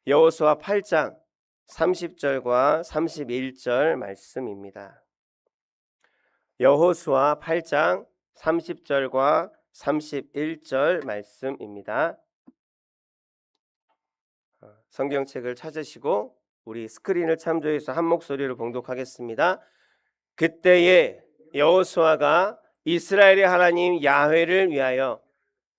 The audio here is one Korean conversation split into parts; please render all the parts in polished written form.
여호수아 8장 30절과 31절 말씀입니다. 여호수아 8장 30절과 31절 말씀입니다. 성경책을 찾으시고 우리 스크린을 참조해서 한 목소리로 봉독하겠습니다. 그때에 여호수아가 이스라엘의 하나님 야훼를 위하여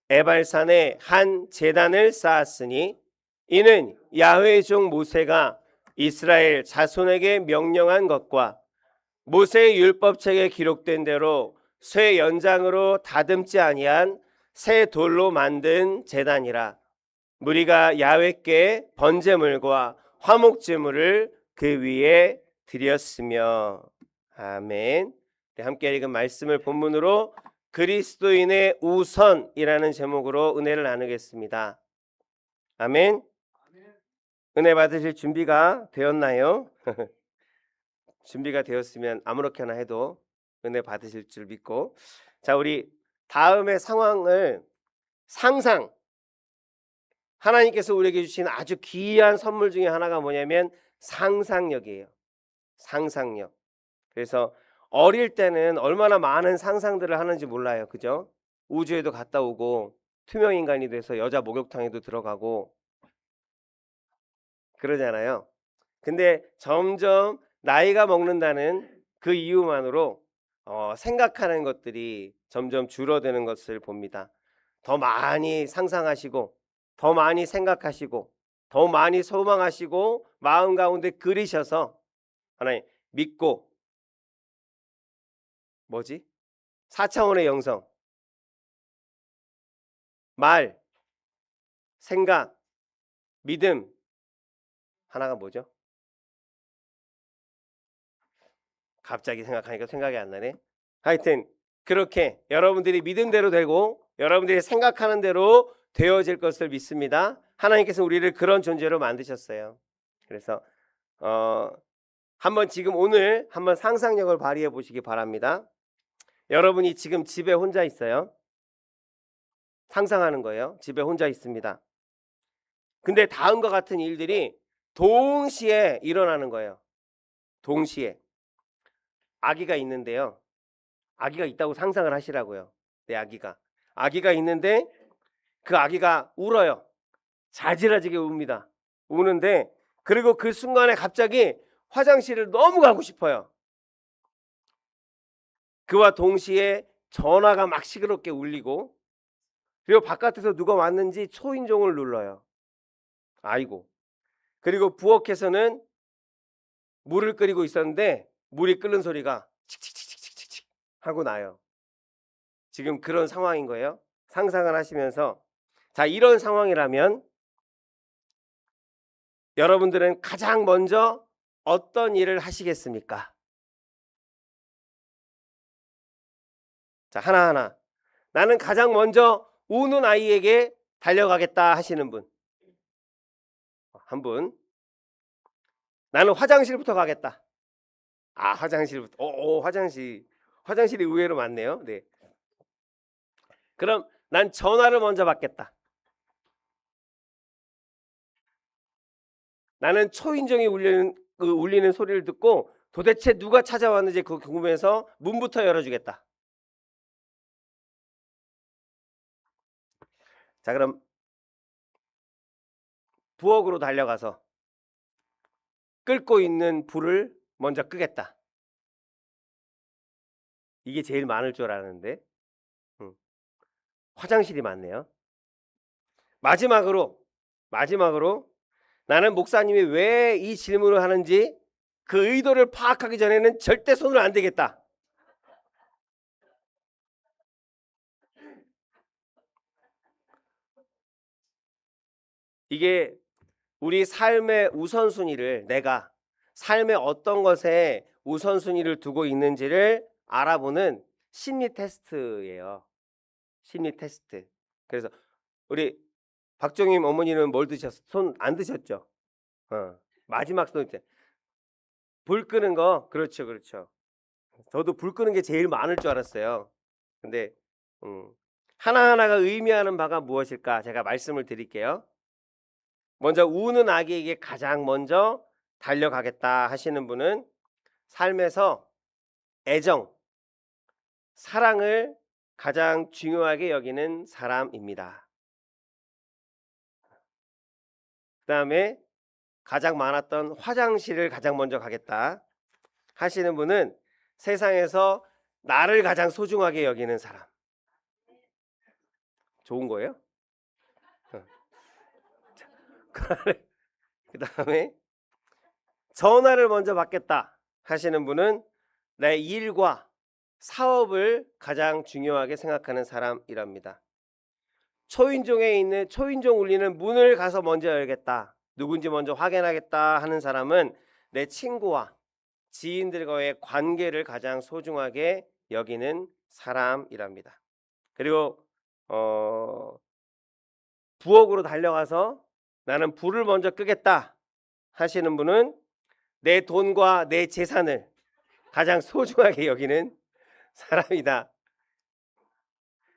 에발산에 한 제단을 쌓았으니 이는 야훼의 종 모세가 이스라엘 자손에게 명령한 것과 모세의 율법책에 기록된 대로 쇠 연장으로 다듬지 아니한 새 돌로 만든 제단이라. 무리가 야훼께 번제물과 화목제물을 그 위에 드렸으며. 아멘. 네, 함께 읽은 말씀을 본문으로 그리스도인의 우선이라는 제목으로 은혜를 나누겠습니다. 아멘. 은혜 받으실 준비가 되었나요? 준비가 되었으면 아무렇게나 해도 은혜 받으실 줄 믿고, 자, 우리 다음의 상황을 상상, 하나님께서 우리에게 주신 아주 귀한 선물 중에 하나가 뭐냐면 상상력이에요. 상상력. 그래서 어릴 때는 얼마나 많은 상상들을 하는지 몰라요. 그죠? 우주에도 갔다 오고 투명인간이 돼서 여자 목욕탕에도 들어가고 그러잖아요. 근데 점점 나이가 먹는다는 그 이유만으로 생각하는 것들이 점점 줄어드는 것을 봅니다. 더 많이 상상하시고 더 많이 생각하시고 더 많이 소망하시고 마음 가운데 그리셔서 하나님 믿고, 뭐지? 4차원의 영성, 말, 생각, 믿음, 하나가 뭐죠? 갑자기 생각하니까 생각이 안 나네. 하여튼 그렇게 여러분들이 믿음대로 되고 여러분들이 생각하는 대로 되어질 것을 믿습니다. 하나님께서 우리를 그런 존재로 만드셨어요. 그래서 한번 지금 오늘 한번 상상력을 발휘해 보시기 바랍니다. 여러분이 지금 집에 혼자 있어요. 상상하는 거예요. 집에 혼자 있습니다. 근데 다음과 같은 일들이 동시에 일어나는 거예요. 동시에. 아기가 있는데요. 아기가 있다고 상상을 하시라고요. 내 아기가 있는데 그 아기가 울어요. 자지러지게 웁니다. 우는데 그리고 그 순간에 갑자기 화장실을 너무 가고 싶어요. 그와 동시에 전화가 막 시끄럽게 울리고, 그리고 바깥에서 누가 왔는지 초인종을 눌러요. 아이고. 그리고 부엌에서는 물을 끓이고 있었는데 물이 끓는 소리가 칙칙칙칙칙칙 하고 나요. 지금 그런 상황인 거예요. 상상을 하시면서, 자, 이런 상황이라면 여러분들은 가장 먼저 어떤 일을 하시겠습니까? 자, 하나하나. 나는 가장 먼저 우는 아이에게 달려가겠다 하시는 분. 한 분. 나는 화장실부터 가겠다. 아, 화장실부터. 화장실이 의외로 많네요. 네. 그럼 난 전화를 먼저 받겠다. 나는 초인종이 울리는 소리를 듣고 도대체 누가 찾아왔는지 그거 궁금해서 문부터 열어주겠다. 자, 그럼 부엌으로 달려가서 끓고 있는 불을 먼저 끄겠다. 이게 제일 많을 줄 알았는데 화장실이 많네요. 마지막으로 나는 목사님이 왜 이 질문을 하는지 그 의도를 파악하기 전에는 절대 손을 안 대겠다. 이게 우리 삶의 우선순위를, 내가 삶의 어떤 것에 우선순위를 두고 있는지를 알아보는 심리 테스트예요. 심리 테스트. 그래서 우리 박정임 어머니는 뭘 드셨어? 손 안 드셨죠? 마지막 손 때. 불 끄는 거. 그렇죠. 저도 불 끄는 게 제일 많을 줄 알았어요. 근데 하나하나가 의미하는 바가 무엇일까? 제가 말씀을 드릴게요. 먼저 우는 아기에게 가장 먼저 달려가겠다 하시는 분은 삶에서 애정, 사랑을 가장 중요하게 여기는 사람입니다. 그 다음에 가장 많았던 화장실을 가장 먼저 가겠다 하시는 분은 세상에서 나를 가장 소중하게 여기는 사람. 좋은 거예요? 그 다음에 전화를 먼저 받겠다 하시는 분은 내 일과 사업을 가장 중요하게 생각하는 사람이랍니다. 초인종에 있는 초인종 울리는 문을 가서 먼저 열겠다, 누군지 먼저 확인하겠다 하는 사람은 내 친구와 지인들과의 관계를 가장 소중하게 여기는 사람이랍니다. 그리고 부엌으로 달려가서 나는 불을 먼저 끄겠다 하시는 분은 내 돈과 내 재산을 가장 소중하게 여기는 사람이다.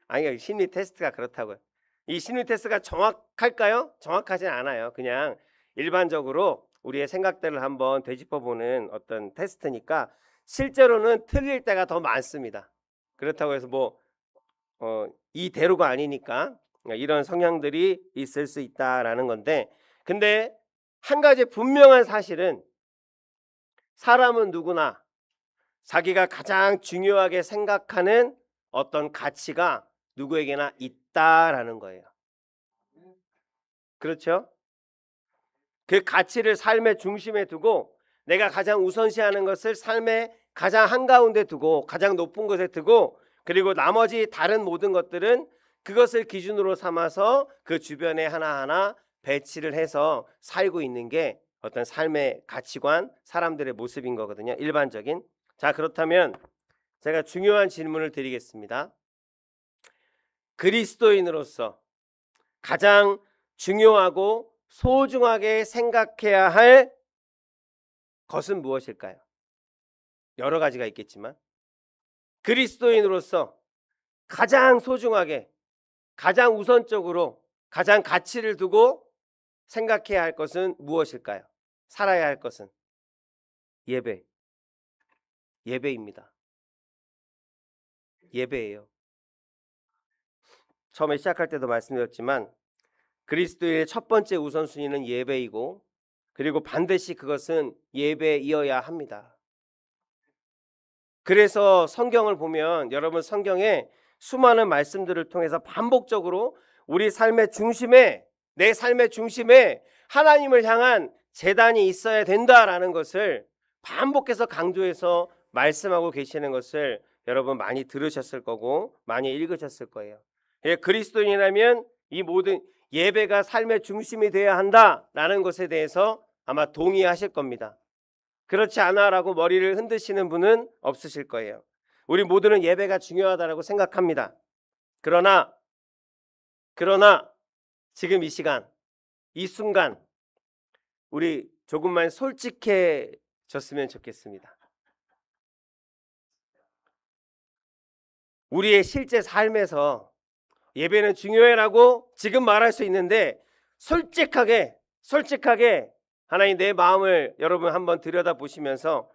아니, 심리 테스트가 그렇다고요. 이 심리 테스트가 정확할까요? 정확하진 않아요. 그냥 일반적으로 우리의 생각들을 한번 되짚어보는 어떤 테스트니까 실제로는 틀릴 때가 더 많습니다. 그렇다고 해서 이대로가 아니니까 이런 성향들이 있을 수 있다라는 건데, 근데 한 가지 분명한 사실은 사람은 누구나 자기가 가장 중요하게 생각하는 어떤 가치가 누구에게나 있다라는 거예요. 그렇죠? 그 가치를 삶의 중심에 두고 내가 가장 우선시하는 것을 삶의 가장 한가운데 두고 가장 높은 곳에 두고, 그리고 나머지 다른 모든 것들은 그것을 기준으로 삼아서 그 주변에 하나하나 배치를 해서 살고 있는 게 어떤 삶의 가치관, 사람들의 모습인 거거든요. 일반적인. 자, 그렇다면 제가 중요한 질문을 드리겠습니다. 그리스도인으로서 가장 중요하고 소중하게 생각해야 할 것은 무엇일까요? 여러 가지가 있겠지만 그리스도인으로서 가장 소중하게, 가장 우선적으로, 가장 가치를 두고 생각해야 할 것은 무엇일까요? 살아야 할 것은 예배입니다. 예배예요. 처음에 시작할 때도 말씀드렸지만 그리스도의 첫 번째 우선순위는 예배이고, 그리고 반드시 그것은 예배이어야 합니다. 그래서 성경을 보면 여러분, 성경에 수많은 말씀들을 통해서 반복적으로 우리 삶의 중심에, 내 삶의 중심에 하나님을 향한 제단이 있어야 된다라는 것을 반복해서 강조해서 말씀하고 계시는 것을 여러분 많이 들으셨을 거고 많이 읽으셨을 거예요. 그리스도인이라면 이 모든 예배가 삶의 중심이 되어야 한다라는 것에 대해서 아마 동의하실 겁니다. 그렇지 않아라고 머리를 흔드시는 분은 없으실 거예요. 우리 모두는 예배가 중요하다라고 생각합니다. 그러나 지금 이 시간, 이 순간 우리 조금만 솔직해졌으면 좋겠습니다. 우리의 실제 삶에서 예배는 중요해라고 지금 말할 수 있는데, 솔직하게 하나님 내 마음을 여러분 한번 들여다보시면서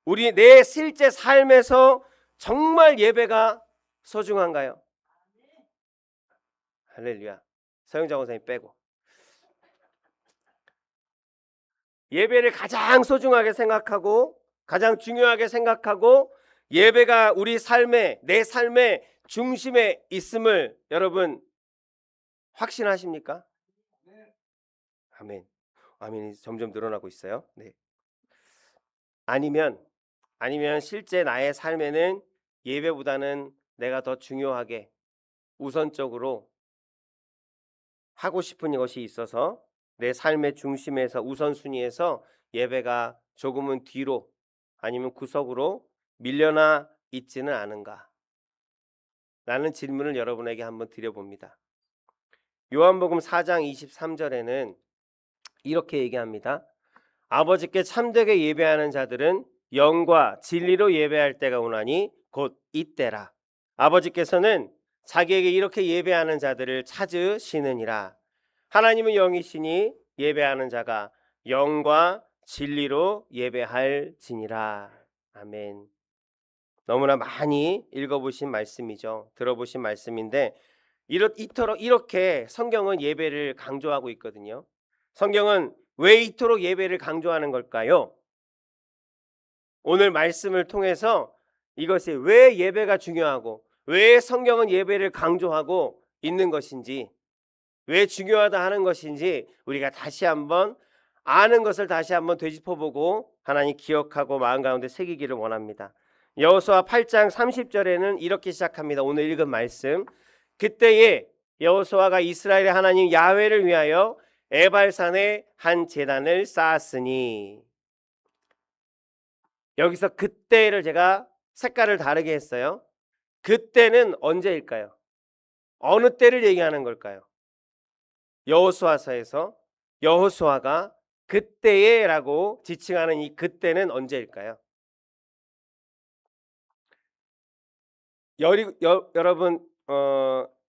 우리 내 실제 삶에서 정말 예배가 소중한가요? 할렐루야. 서영자 원사님 빼고. 예배를 가장 소중하게 생각하고 가장 중요하게 생각하고 예배가 우리 삶의, 내 삶의 중심에 있음을 여러분 확신하십니까? 아멘. 아멘이 점점 늘어나고 있어요. 네. 아니면 실제 나의 삶에는 예배보다는 내가 더 중요하게 우선적으로 하고 싶은 것이 있어서 내 삶의 중심에서 우선순위에서 예배가 조금은 뒤로 아니면 구석으로 밀려나 있지는 않은가? 라는 질문을 여러분에게 한번 드려봅니다. 요한복음 4장 23절에는 이렇게 얘기합니다. 아버지께 참되게 예배하는 자들은 영과 진리로 예배할 때가 오나니 곧 이때라. 아버지께서는 자기에게 이렇게 예배하는 자들을 찾으시느니라. 하나님은 영이시니 예배하는 자가 영과 진리로 예배할지니라. 아멘. 너무나 많이 읽어보신 말씀이죠. 들어보신 말씀인데 이토록 이렇게 성경은 예배를 강조하고 있거든요. 성경은 왜 이토록 예배를 강조하는 걸까요? 오늘 말씀을 통해서 이것이 왜 예배가 중요하고 왜 성경은 예배를 강조하고 있는 것인지, 왜 중요하다 하는 것인지 우리가 다시 한번 아는 것을 다시 한번 되짚어보고 하나님 기억하고 마음 가운데 새기기를 원합니다. 여호수아 8장 30절에는 이렇게 시작합니다. 오늘 읽은 말씀. 그때에 여호수아가 이스라엘의 하나님 야훼를 위하여 에발산에 한 제단을 쌓았으니. 여기서 그때를 제가 색깔을 다르게 했어요. 그때는 언제일까요? 어느 때를 얘기하는 걸까요? 여호수아서에서 여호수아가 그때에라고 지칭하는 이 그때는 언제일까요? 여러분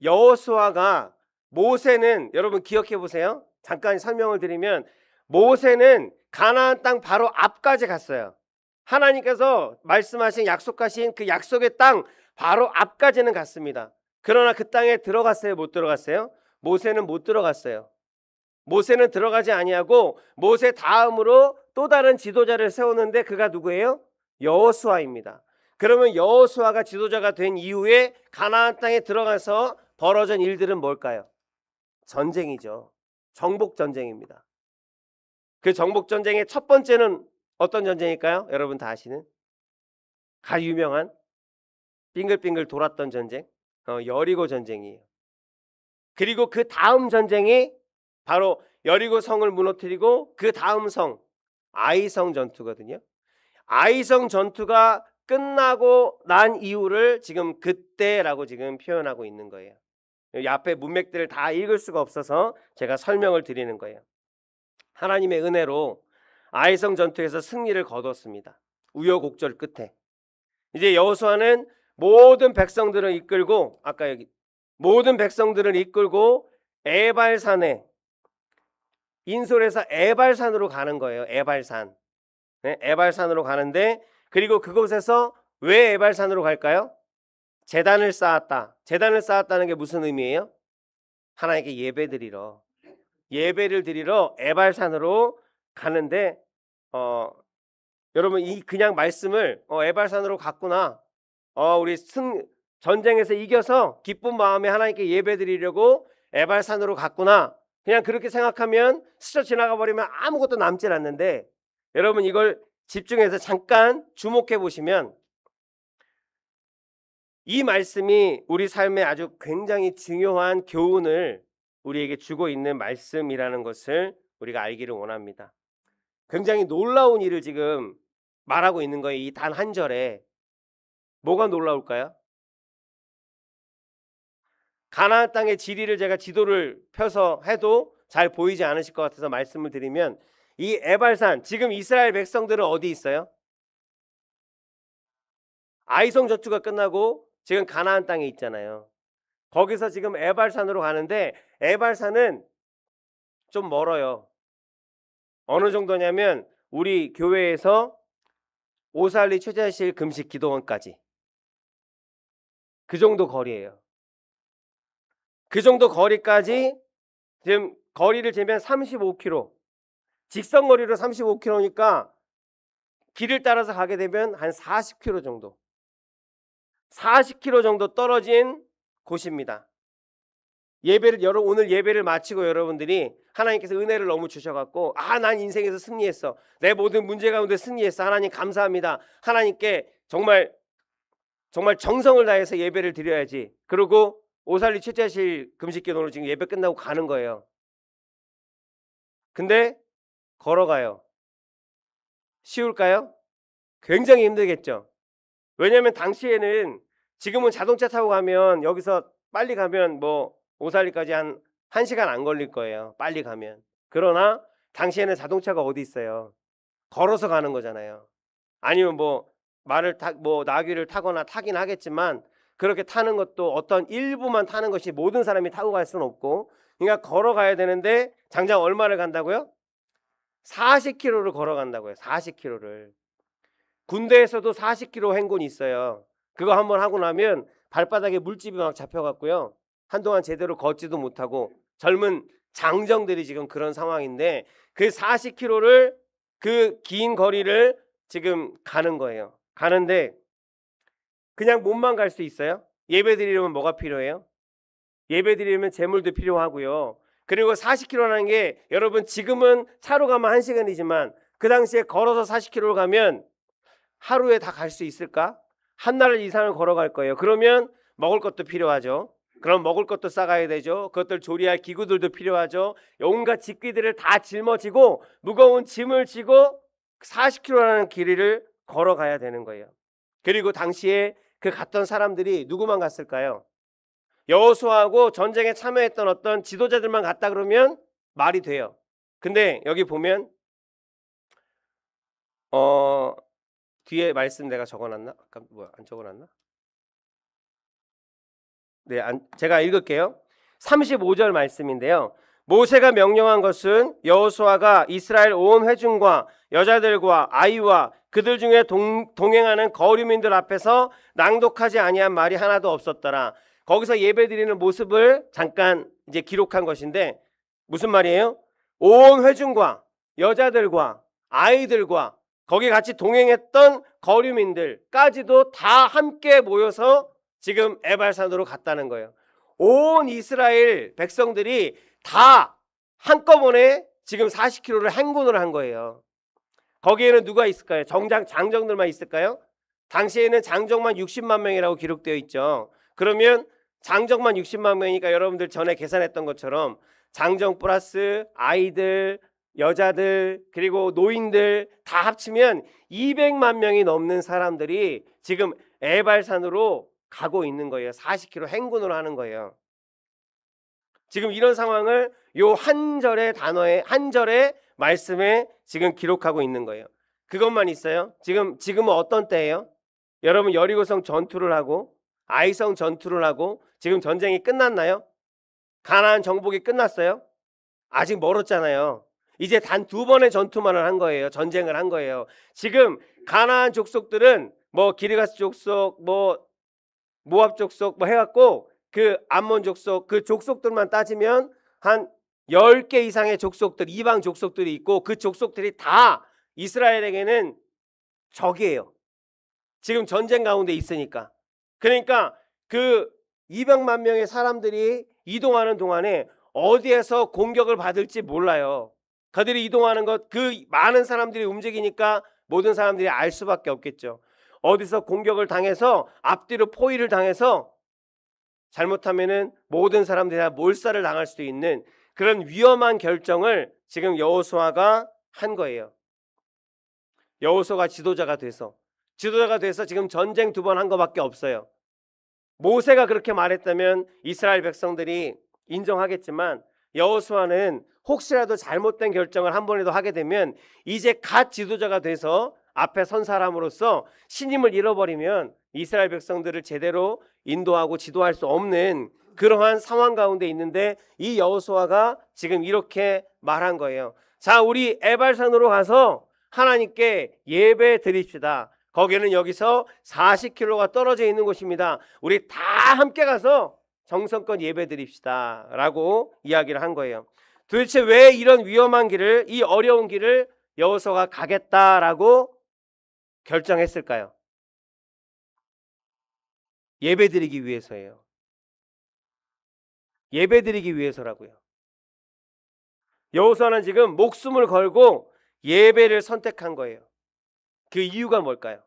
여호수아가 모세는 여러분 기억해 보세요. 잠깐 설명을 드리면 모세는 가나안 땅 바로 앞까지 갔어요. 하나님께서 말씀하신 약속하신 그 약속의 땅 바로 앞까지는 갔습니다. 그러나 그 땅에 들어갔어요? 못 들어갔어요? 모세는 못 들어갔어요. 모세는 들어가지 아니하고 모세 다음으로 또 다른 지도자를 세우는데 그가 누구예요? 여호수아입니다. 그러면 여호수아가 지도자가 된 이후에 가나안 땅에 들어가서 벌어진 일들은 뭘까요? 전쟁이죠. 정복 전쟁입니다. 그 정복 전쟁의 첫 번째는 어떤 전쟁일까요? 여러분 다 아시는 가장 유명한 빙글빙글 돌았던 전쟁, 여리고 전쟁이에요. 그리고 그 다음 전쟁이 바로 여리고 성을 무너뜨리고 그 다음 성 아이성 전투거든요. 아이성 전투가 끝나고 난 이유를 지금 그때라고 지금 표현하고 있는 거예요. 이 앞에 문맥들을 다 읽을 수가 없어서 제가 설명을 드리는 거예요. 하나님의 은혜로 아이성 전투에서 승리를 거뒀습니다. 우여곡절 끝에 이제 여호수아는 모든 백성들을 이끌고 아까 여기 모든 백성들을 이끌고 에발산에 인솔에서 에발산으로 가는 거예요. 에발산. 네, 에발산으로 가는데 그리고 그곳에서 왜 에발산으로 갈까요? 제단을 쌓았다. 제단을 쌓았다는 게 무슨 의미예요? 하나님께 예배를 드리러 에발산으로 가는데 여러분 이 그냥 말씀을 에발산으로 갔구나. 우리 전쟁에서 이겨서 기쁜 마음에 하나님께 예배 드리려고 에발산으로 갔구나. 그냥 그렇게 생각하면 스쳐 지나가 버리면 아무것도 남질 않는데 여러분 이걸 집중해서 잠깐 주목해 보시면 이 말씀이 우리 삶에 아주 굉장히 중요한 교훈을 우리에게 주고 있는 말씀이라는 것을 우리가 알기를 원합니다. 굉장히 놀라운 일을 지금 말하고 있는 거예요. 이 단 한 절에. 뭐가 놀라울까요? 가나안 땅의 지리를 제가 지도를 펴서 해도 잘 보이지 않으실 것 같아서 말씀을 드리면 이 에발산, 지금 이스라엘 백성들은 어디 있어요? 아이성 전투가 끝나고 지금 가나안 땅에 있잖아요. 거기서 지금 에발산으로 가는데 에발산은 좀 멀어요. 어느 정도냐면 우리 교회에서 오살리 최자실 금식 기도원까지 그 정도 거리예요. 그 정도 거리까지 지금 거리를 재면 35km, 직선 거리로 35km니까 길을 따라서 가게 되면 한 40km 정도, 40km 정도 떨어진 곳입니다. 오늘 예배를 마치고 여러분들이 하나님께서 은혜를 너무 주셔갖고 난 인생에서 승리했어. 내 모든 문제 가운데 승리했어. 하나님 감사합니다. 하나님께 정말 정성을 다해서 예배를 드려야지. 그리고 오살리 최자실 금식기도로 지금 예배 끝나고 가는 거예요. 근데 걸어가요. 쉬울까요? 굉장히 힘들겠죠. 왜냐하면 당시에는 지금은 자동차 타고 가면 여기서 빨리 가면 뭐 오살리까지 한 1시간 안 걸릴 거예요. 빨리 가면. 그러나 당시에는 자동차가 어디 있어요? 걸어서 가는 거잖아요. 아니면 나귀를 타거나 타긴 하겠지만 그렇게 타는 것도 어떤 일부만 타는 것이 모든 사람이 타고 갈 수는 없고 그러니까 걸어가야 되는데 장장 얼마를 간다고요? 40km를 걸어간다고요. 40km를. 군대에서도 40km 행군이 있어요. 그거 한번 하고 나면 발바닥에 물집이 막 잡혀갖고요. 한동안 제대로 걷지도 못하고 젊은 장정들이 지금 그런 상황인데 그 40km를 그 긴 거리를 지금 가는 거예요. 가는데 그냥 몸만 갈 수 있어요? 예배 드리려면 뭐가 필요해요? 예배 드리려면 재물도 필요하고요. 그리고 40km라는 게 여러분 지금은 차로 가면 1시간이지만 그 당시에 걸어서 40km를 가면 하루에 다 갈 수 있을까? 한 날 이상을 걸어갈 거예요. 그러면 먹을 것도 필요하죠. 그럼 먹을 것도 싸가야 되죠. 그것들 조리할 기구들도 필요하죠. 온갖 집기들을 다 짊어지고 무거운 짐을 지고 40km라는 길이를 걸어가야 되는 거예요. 그리고 당시에 그 갔던 사람들이 누구만 갔을까요? 여호수아하고 전쟁에 참여했던 어떤 지도자들만 갔다 그러면 말이 돼요. 근데 여기 보면 뒤에 말씀 내가 적어놨나? 아까 뭐야 안 적어놨나? 네, 제가 읽을게요. 35절 말씀인데요. 모세가 명령한 것은 여호수아가 이스라엘 온 회중과 여자들과 아이와 그들 중에 동행하는 거류민들 앞에서 낭독하지 아니한 말이 하나도 없었더라. 거기서 예배드리는 모습을 잠깐 이제 기록한 것인데 무슨 말이에요? 온 회중과 여자들과 아이들과 거기 같이 동행했던 거류민들까지도 다 함께 모여서 지금 에발산으로 갔다는 거예요. 온 이스라엘 백성들이 다 한꺼번에 지금 40km를 행군을 한 거예요. 거기에는 누가 있을까요? 장정들만 있을까요? 당시에는 장정만 60만 명이라고 기록되어 있죠. 그러면 장정만 60만 명이니까 여러분들 전에 계산했던 것처럼 장정 플러스 아이들, 여자들, 그리고 노인들 다 합치면 200만 명이 넘는 사람들이 지금 에발산으로 가고 있는 거예요. 40km 행군을 하는 거예요. 지금 이런 상황을 요 한 절의 단어에 한 절의 말씀에 지금 기록하고 있는 거예요. 그것만 있어요? 지금은 어떤 때예요? 여러분 여리고성 전투를 하고 아이성 전투를 하고 지금 전쟁이 끝났나요? 가나안 정복이 끝났어요? 아직 멀었잖아요. 이제 단 2번의 전투만을 한 거예요. 전쟁을 한 거예요. 지금 가나안 족속들은 뭐 기르가스 족속, 뭐 모압 족속 뭐 해갖고 그 암몬 족속 그 족속들만 따지면 한 10개 이상의 족속들 이방 족속들이 있고 그 족속들이 다 이스라엘에게는 적이에요. 지금 전쟁 가운데 있으니까. 그러니까 그 200만 명의 사람들이 이동하는 동안에 어디에서 공격을 받을지 몰라요. 그들이 이동하는 것 그 많은 사람들이 움직이니까 모든 사람들이 알 수밖에 없겠죠. 어디서 공격을 당해서 앞뒤로 포위를 당해서 잘못하면은 모든 사람들이 다 몰살을 당할 수도 있는 그런 위험한 결정을 지금 여호수아가 한 거예요. 여호수아가 지도자가 돼서 지금 전쟁 2번 한 거밖에 없어요. 모세가 그렇게 말했다면 이스라엘 백성들이 인정하겠지만 여호수아는 혹시라도 잘못된 결정을 한 번이라도 하게 되면 이제 갓 지도자가 돼서 앞에 선 사람으로서 신임을 잃어버리면 이스라엘 백성들을 제대로 인도하고 지도할 수 없는 그러한 상황 가운데 있는데 이 여호수아가 지금 이렇게 말한 거예요. 자, 우리 에발산으로 가서 하나님께 예배 드립시다. 거기는 여기서 40km가 떨어져 있는 곳입니다. 우리 다 함께 가서 정성껏 예배 드립시다 라고 이야기를 한 거예요. 도대체 왜 이런 위험한 길을 이 어려운 길을 여호수아가 가겠다라고 결정했을까요? 예배 드리기 위해서예요. 예배 드리기 위해서라고요. 여호수아는 지금 목숨을 걸고 예배를 선택한 거예요. 그 이유가 뭘까요?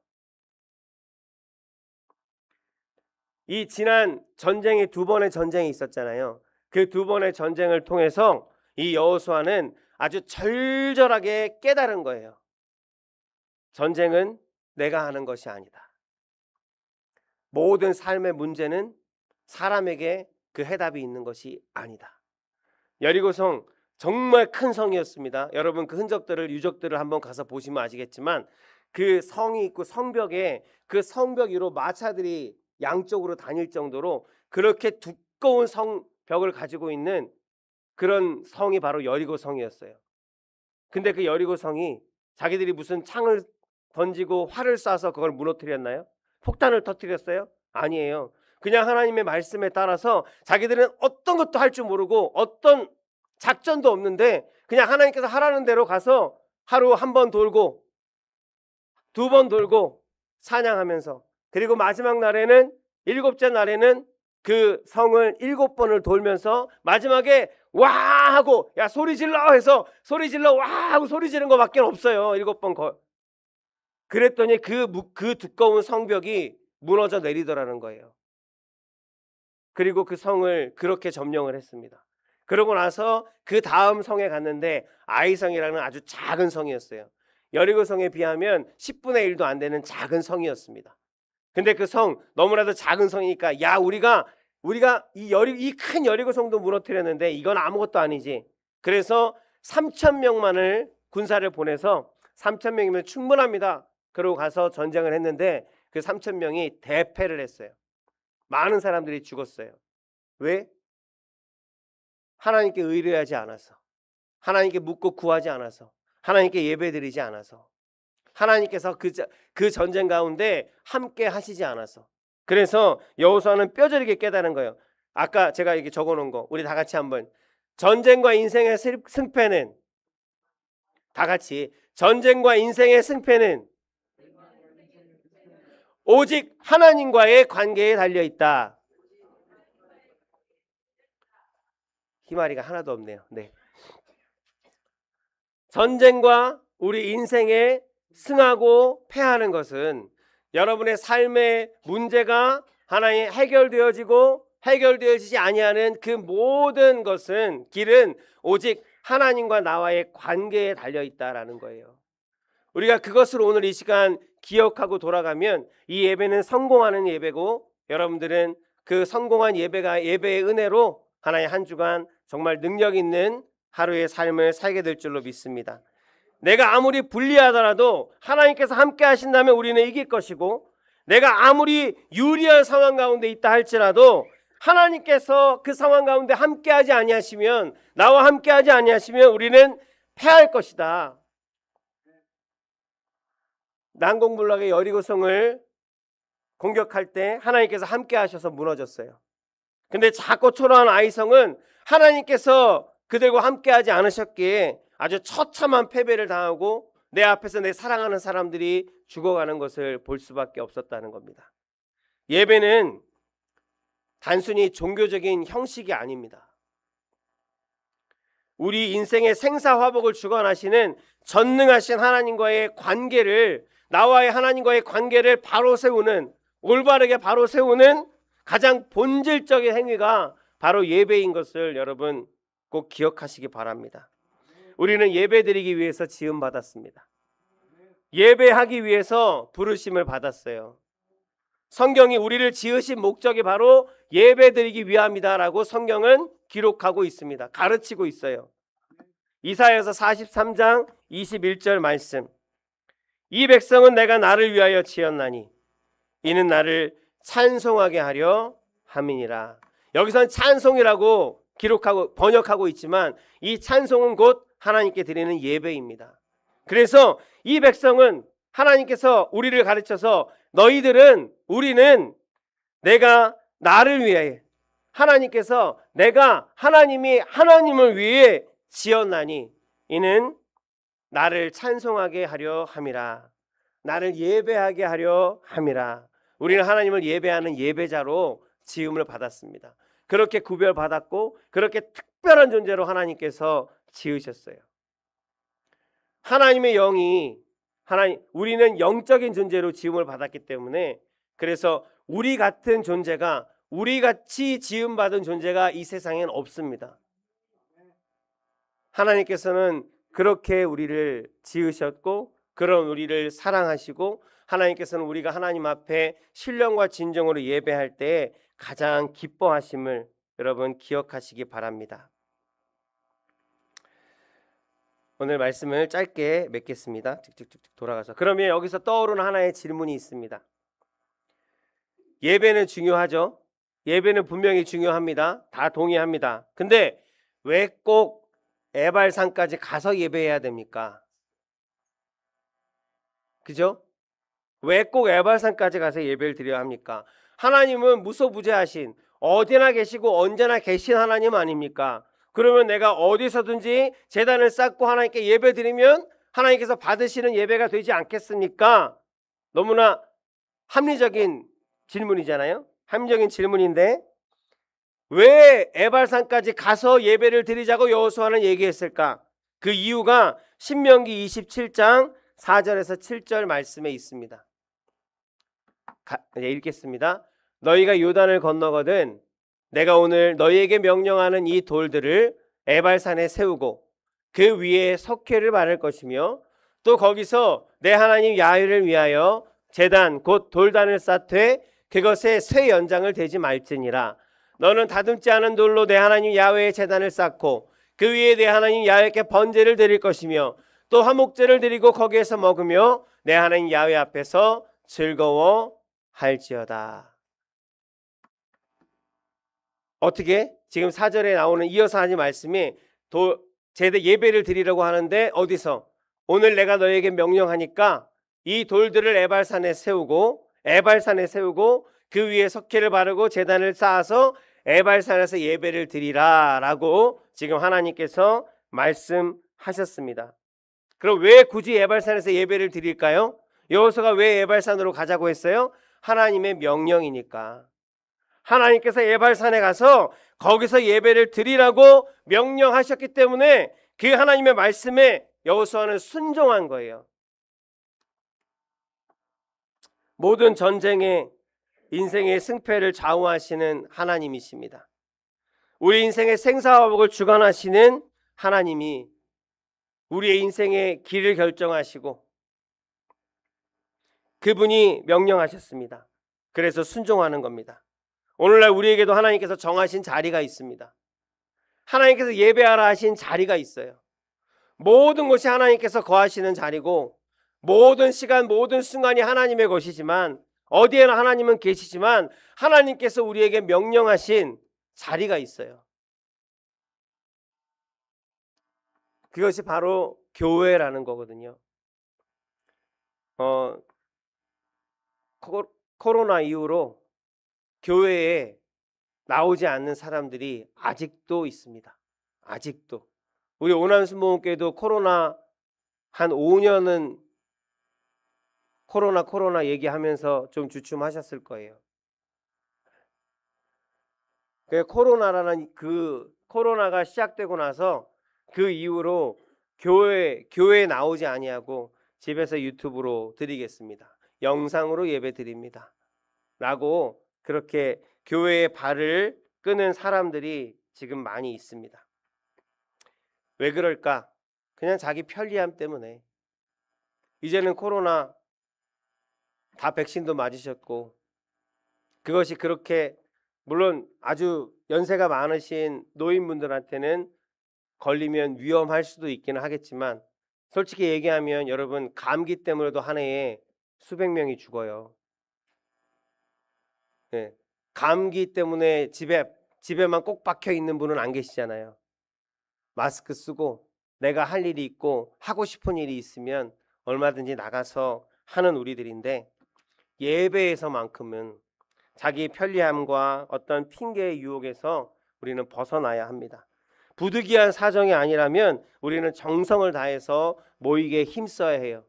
이 지난 전쟁이 2번의 전쟁이 있었잖아요. 그 2번의 전쟁을 통해서 이 여호수아는 아주 절절하게 깨달은 거예요. 전쟁은 내가 하는 것이 아니다. 모든 삶의 문제는 사람에게 그 해답이 있는 것이 아니다. 여리고성 정말 큰 성이었습니다. 여러분 그 흔적들을 유적들을 한번 가서 보시면 아시겠지만 그 성이 있고 성벽에 그 성벽 위로 마차들이 양쪽으로 다닐 정도로 그렇게 두꺼운 성벽을 가지고 있는 그런 성이 바로 여리고 성이었어요. 근데 그 여리고 성이 자기들이 무슨 창을 던지고 활을 쏴서 그걸 무너뜨렸나요? 폭탄을 터뜨렸어요? 아니에요. 그냥 하나님의 말씀에 따라서 자기들은 어떤 것도 할 줄 모르고 어떤 작전도 없는데 그냥 하나님께서 하라는 대로 가서 하루 한 번 돌고 두 번 돌고 사냥하면서, 그리고 마지막 날에는, 일곱째 날에는 그 성을 7번을 돌면서 마지막에 와 하고 야 소리 질러 해서 소리 질러 와 하고 소리 지르는 것밖에 없어요. 7번 그랬더니 그 두꺼운 성벽이 무너져 내리더라는 거예요. 그리고 그 성을 그렇게 점령을 했습니다. 그러고 나서 그 다음 성에 갔는데 아이성이라는 아주 작은 성이었어요. 여리고 성에 비하면 10분의 1도 안 되는 작은 성이었습니다. 근데 그 성 너무나도 작은 성이니까 야 우리가 이 큰 여리고 성도 무너뜨렸는데 이건 아무것도 아니지. 그래서 3,000명만을 군사를 보내서 3,000명이면 충분합니다. 그러고 가서 전쟁을 했는데 그 3,000명이 대패를 했어요. 많은 사람들이 죽었어요. 왜? 하나님께 의뢰하지 않아서, 하나님께 묻고 구하지 않아서, 하나님께 예배드리지 않아서, 하나님께서 그 전쟁 가운데 함께 하시지 않아서. 그래서 여호수아는 뼈저리게 깨달은 거예요. 아까 제가 이렇게 적어놓은 거 우리 다 같이 한번, 전쟁과 인생의 승패는, 다 같이, 전쟁과 인생의 승패는 오직 하나님과의 관계에 달려있다. 희마리가 하나도 없네요. 네. 전쟁과 우리 인생에 승하고 패하는 것은 여러분의 삶의 문제가 하나님 해결되어지지 아니하는 그 모든 것은, 길은 오직 하나님과 나와의 관계에 달려있다라는 거예요. 우리가 그것을 오늘 이 시간 기억하고 돌아가면 이 예배는 성공하는 예배고, 여러분들은 그 성공한 예배의 은혜로 하나의 한 주간 정말 능력 있는 하루의 삶을 살게 될 줄로 믿습니다. 내가 아무리 불리하더라도 하나님께서 함께 하신다면 우리는 이길 것이고, 내가 아무리 유리한 상황 가운데 있다 할지라도 하나님께서 그 상황 가운데 함께하지 아니하시면, 나와 함께하지 아니하시면 우리는 패할 것이다. 난공불락의 여리고성을 공격할 때 하나님께서 함께 하셔서 무너졌어요. 근데 작고 초라한 아이성은 하나님께서 그들과 함께하지 않으셨기에 아주 처참한 패배를 당하고 내 앞에서 내 사랑하는 사람들이 죽어가는 것을 볼 수밖에 없었다는 겁니다. 예배는 단순히 종교적인 형식이 아닙니다. 우리 인생의 생사화복을 주관하시는 전능하신 하나님과의 관계를, 나와의 하나님과의 관계를 바로 세우는, 올바르게 바로 세우는 가장 본질적인 행위가 바로 예배인 것을 여러분 꼭 기억하시기 바랍니다. 우리는 예배드리기 위해서 지음받았습니다. 예배하기 위해서 부르심을 받았어요. 성경이 우리를 지으신 목적이 바로 예배드리기 위함이다라고 성경은 기록하고 있습니다. 가르치고 있어요. 이사야서 43장 21절 말씀, 이 백성은 내가 나를 위하여 지었나니 이는 나를 찬송하게 하려 함이니라. 여기서는 찬송이라고 기록하고 번역하고 있지만 이 찬송은 곧 하나님께 드리는 예배입니다. 그래서 이 백성은 하나님께서 우리를 가르쳐서 우리는 내가 나를 위해, 하나님께서 하나님이 하나님을 위해 지었나니 이는 나를 찬송하게 하려 함이라. 나를 예배하게 하려 함이라. 우리는 하나님을 예배하는 예배자로 지음을 받았습니다. 그렇게 구별받았고 그렇게 특별한 존재로 하나님께서 지으셨어요. 하나님의 영이, 우리는 영적인 존재로 지음을 받았기 때문에, 그래서 우리 같은 존재가, 우리같이 지음받은 존재가 이 세상엔 없습니다. 하나님께서는 그렇게 우리를 지으셨고 그런 우리를 사랑하시고, 하나님께서는 우리가 하나님 앞에 신령과 진정으로 예배할 때 가장 기뻐하심을 여러분 기억하시기 바랍니다. 오늘 말씀을 짧게 맺겠습니다. 쭉쭉쭉 돌아가서. 그러면 여기서 떠오르는 하나의 질문이 있습니다. 예배는 중요하죠. 예배는 분명히 중요합니다. 다 동의합니다. 근데 왜 꼭 에발산까지 가서 예배해야 됩니까? 그죠? 왜 꼭 에발산까지 가서 예배를 드려야 합니까? 하나님은 무소부재하신, 어디나 계시고 언제나 계신 하나님 아닙니까? 그러면 내가 어디서든지 제단을 쌓고 하나님께 예배 드리면 하나님께서 받으시는 예배가 되지 않겠습니까? 너무나 합리적인 질문이잖아요. 합리적인 질문인데 왜 에발산까지 가서 예배를 드리자고 여호수아는 얘기했을까? 그 이유가 신명기 27장 4절에서 7절 말씀에 있습니다. 읽겠습니다. 너희가 요단을 건너거든 내가 오늘 너희에게 명령하는 이 돌들을 에발산에 세우고 그 위에 석회를 바를 것이며 또 거기서 내 하나님 야훼를 위하여 제단 곧 돌단을 쌓되 그것에 쇠 연장을 대지 말지니라. 너는 다듬지 않은 돌로 내 하나님 야훼의 제단을 쌓고 그 위에 내 하나님 야훼께 번제를 드릴 것이며 또 화목제를 드리고 거기에서 먹으며 내 하나님 야훼 앞에서 즐거워할지어다. 어떻게? 지금 4절에 나오는 이어서 하는 말씀이 제대 예배를 드리려고 하는데 어디서? 오늘 내가 너에게 명령하니까 이 돌들을 에발산에 세우고 그 위에 석회를 바르고 제단을 쌓아서 에발산에서 예배를 드리라 라고 지금 하나님께서 말씀하셨습니다. 그럼 왜 굳이 에발산에서 예배를 드릴까요? 여호수아가 왜 에발산으로 가자고 했어요? 하나님의 명령이니까. 하나님께서 에발산에 가서 거기서 예배를 드리라고 명령하셨기 때문에 그 하나님의 말씀에 여호수아는 순종한 거예요. 모든 전쟁의 인생의 승패를 좌우하시는 하나님이십니다. 우리 인생의 생사화복을 주관하시는 하나님이 우리의 인생의 길을 결정하시고 그분이 명령하셨습니다. 그래서 순종하는 겁니다. 오늘날 우리에게도 하나님께서 정하신 자리가 있습니다. 하나님께서 예배하라 하신 자리가 있어요. 모든 것이 하나님께서 거하시는 자리고 모든 시간 모든 순간이 하나님의 것이지만 어디에나 하나님은 계시지만 하나님께서 우리에게 명령하신 자리가 있어요. 그것이 바로 교회라는 거거든요. 코로나 이후로 교회에 나오지 않는 사람들이 아직도 있습니다. 아직도. 우리 오난순복음교회도 코로나 한 5년은 코로나 얘기하면서 좀 주춤하셨을 거예요. 코로나가 시작되고 나서 그 이후로 교회에 나오지 아니하고 집에서 유튜브로 드리겠습니다. 영상으로 예배 드립니다. 라고 그렇게 교회의 발을 끄는 사람들이 지금 많이 있습니다. 왜 그럴까? 그냥 자기 편리함 때문에. 이제는 코로나 다 백신도 맞으셨고 그것이 그렇게 물론 아주 연세가 많으신 노인분들한테는 걸리면 위험할 수도 있기는 하겠지만 솔직히 얘기하면 여러분 감기 때문에도 한 해에 수백 명이 죽어요. 네. 감기 때문에 집에만 꼭 박혀 있는 분은 안 계시잖아요. 마스크 쓰고 내가 할 일이 있고 하고 싶은 일이 있으면 얼마든지 나가서 하는 우리들인데 예배에서만큼은 자기 편리함과 어떤 핑계의 유혹에서 우리는 벗어나야 합니다. 부득이한 사정이 아니라면 우리는 정성을 다해서 모이게 힘써야 해요.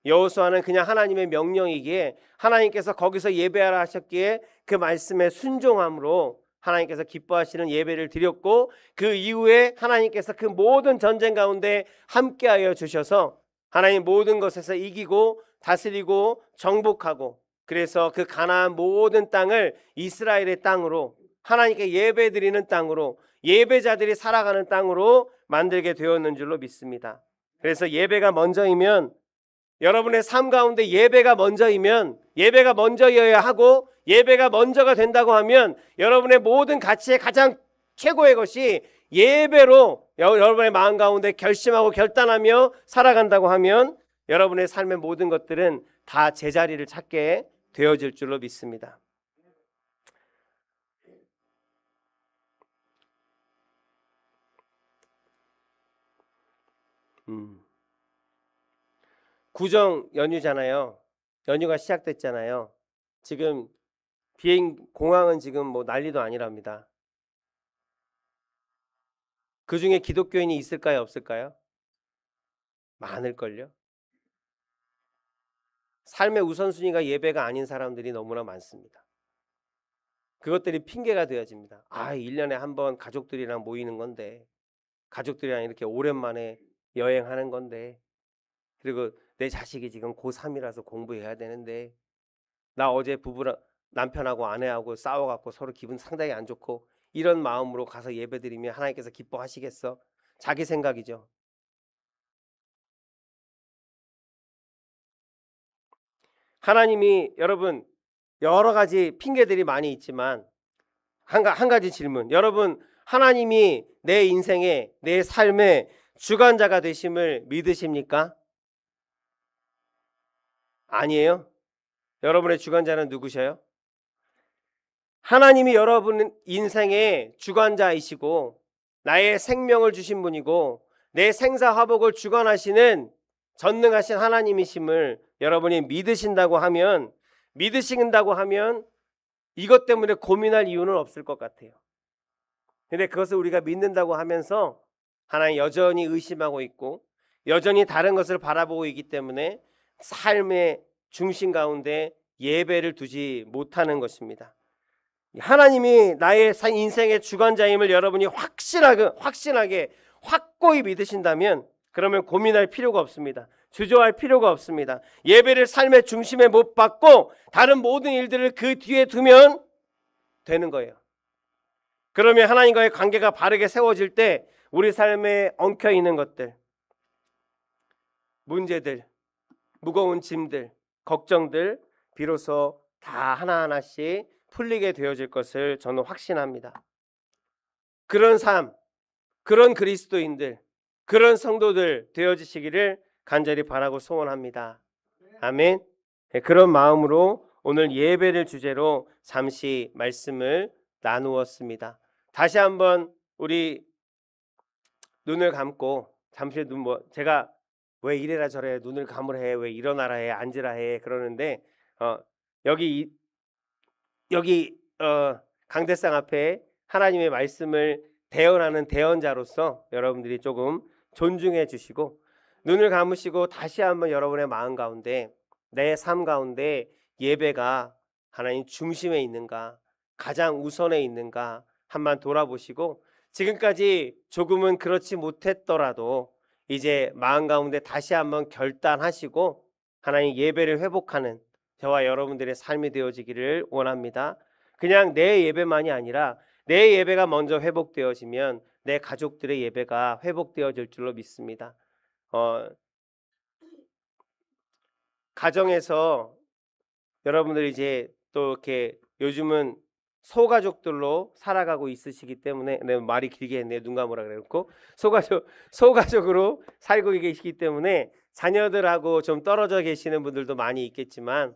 여호수아는 그냥 하나님의 명령이기에 하나님께서 거기서 예배하라 하셨기에 그 말씀에 순종함으로 하나님께서 기뻐하시는 예배를 드렸고 그 이후에 하나님께서 그 모든 전쟁 가운데 함께하여 주셔서 하나님 모든 것에서 이기고 다스리고 정복하고 그래서 그 가나안 모든 땅을 이스라엘의 땅으로 하나님께 예배드리는 땅으로 예배자들이 살아가는 땅으로 만들게 되었는 줄로 믿습니다. 그래서 예배가 먼저이면 여러분의 삶 가운데 예배가 먼저여야 하고 예배가 먼저가 된다고 하면 여러분의 모든 가치의 가장 최고의 것이 예배로 여러분의 마음 가운데 결심하고 결단하며 살아간다고 하면 여러분의 삶의 모든 것들은 다 제자리를 찾게 되어질 줄로 믿습니다. 구정 연휴잖아요. 연휴가 시작됐잖아요. 지금 공항은 지금 뭐 난리도 아니랍니다. 그 중에 기독교인이 있을까요, 없을까요? 많을걸요. 삶의 우선순위가 예배가 아닌 사람들이 너무나 많습니다. 그것들이 핑계가 되어집니다. 1년에 한 번 가족들이랑 모이는 건데, 가족들이랑 이렇게 오랜만에 여행하는 건데, 그리고 내 자식이 지금 고3이라서 공부해야 되는데, 나 어제 남편하고 아내하고 싸워갖고 서로 기분 상당히 안 좋고, 이런 마음으로 가서 예배드리면 하나님께서 기뻐하시겠어? 자기 생각이죠. 하나님이, 여러분, 여러 가지 핑계들이 많이 있지만 한 가지 질문. 여러분, 하나님이 내 인생의, 내 삶의 주관자가 되심을 믿으십니까? 아니에요. 여러분의 주관자는 누구셔요? 하나님이 여러분 인생의 주관자이시고 나의 생명을 주신 분이고 내 생사화복을 주관하시는 전능하신 하나님이심을 여러분이 믿으신다고 하면 이것 때문에 고민할 이유는 없을 것 같아요. 근데 그것을 우리가 믿는다고 하면서 하나님 여전히 의심하고 있고 여전히 다른 것을 바라보고 있기 때문에 삶의 중심 가운데 예배를 두지 못하는 것입니다. 하나님이 나의 인생의 주관자임을 여러분이 확신하게 확고히 믿으신다면 그러면 고민할 필요가 없습니다. 주저할 필요가 없습니다. 예배를 삶의 중심에 못 받고 다른 모든 일들을 그 뒤에 두면 되는 거예요. 그러면 하나님과의 관계가 바르게 세워질 때 우리 삶에 엉켜 있는 것들, 문제들, 무거운 짐들, 걱정들 비로소 다 하나하나씩 풀리게 되어질 것을 저는 확신합니다. 그런 삶, 그런 그리스도인들, 그런 성도들 되어지시기를 간절히 바라고 소원합니다. 아멘. 그런 마음으로 오늘 예배를 주제로 잠시 말씀을 나누었습니다. 다시 한번 우리 눈을 감고 잠시 제가 왜 이래라 저래 눈을 감으라 해, 왜 일어나라 해, 앉으라 해 그러는데 여기 강대상 앞에 하나님의 말씀을 대언하는 대언자로서 여러분들이 조금 존중해 주시고 눈을 감으시고 다시 한번 여러분의 마음 가운데 내 삶 가운데 예배가 하나님 중심에 있는가, 가장 우선에 있는가 한번 돌아보시고 지금까지 조금은 그렇지 못했더라도 이제 마음 가운데 다시 한번 결단하시고 하나님 예배를 회복하는 저와 여러분들의 삶이 되어지기를 원합니다. 그냥 내 예배만이 아니라 내 예배가 먼저 회복되어지면 내 가족들의 예배가 회복되어질 줄로 믿습니다. 가정에서 여러분들이 이제 또 이렇게 요즘은 소가족들로 살아가고 있으시기 때문에 말이 길게 했네요. 눈 감으라 그랬고 소가족으로 살고 계시기 때문에 자녀들하고 좀 떨어져 계시는 분들도 많이 있겠지만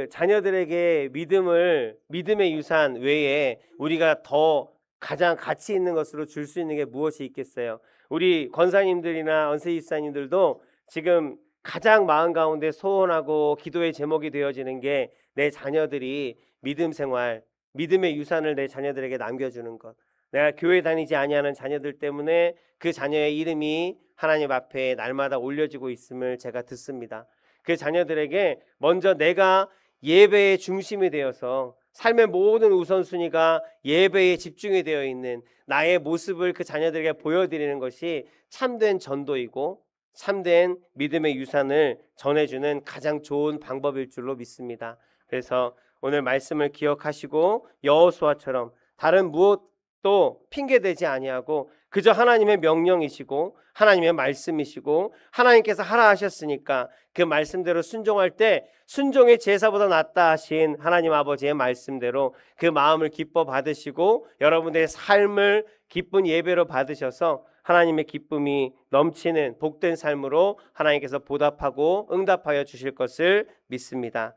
자녀들에게 믿음의 유산 외에 우리가 더 가장 가치 있는 것으로 줄 수 있는 게 무엇이 있겠어요? 우리 권사님들이나 언세이사님들도 지금 가장 마음 가운데 소원하고 기도의 제목이 되어지는 게 내 자녀들이 믿음 생활, 믿음의 유산을 내 자녀들에게 남겨주는 것. 내가 교회 다니지 아니하는 자녀들 때문에 그 자녀의 이름이 하나님 앞에 날마다 올려지고 있음을 제가 듣습니다. 그 자녀들에게 먼저 내가 예배의 중심이 되어서 삶의 모든 우선순위가 예배에 집중이 되어 있는 나의 모습을 그 자녀들에게 보여드리는 것이 참된 전도이고 참된 믿음의 유산을 전해주는 가장 좋은 방법일 줄로 믿습니다. 그래서 오늘 말씀을 기억하시고 여호수아처럼 다른 무엇도 핑계대지 아니하고 그저 하나님의 명령이시고 하나님의 말씀이시고 하나님께서 하라 하셨으니까 그 말씀대로 순종할 때 순종의 제사보다 낫다 하신 하나님 아버지의 말씀대로 그 마음을 기뻐 받으시고 여러분들의 삶을 기쁜 예배로 받으셔서 하나님의 기쁨이 넘치는 복된 삶으로 하나님께서 보답하고 응답하여 주실 것을 믿습니다.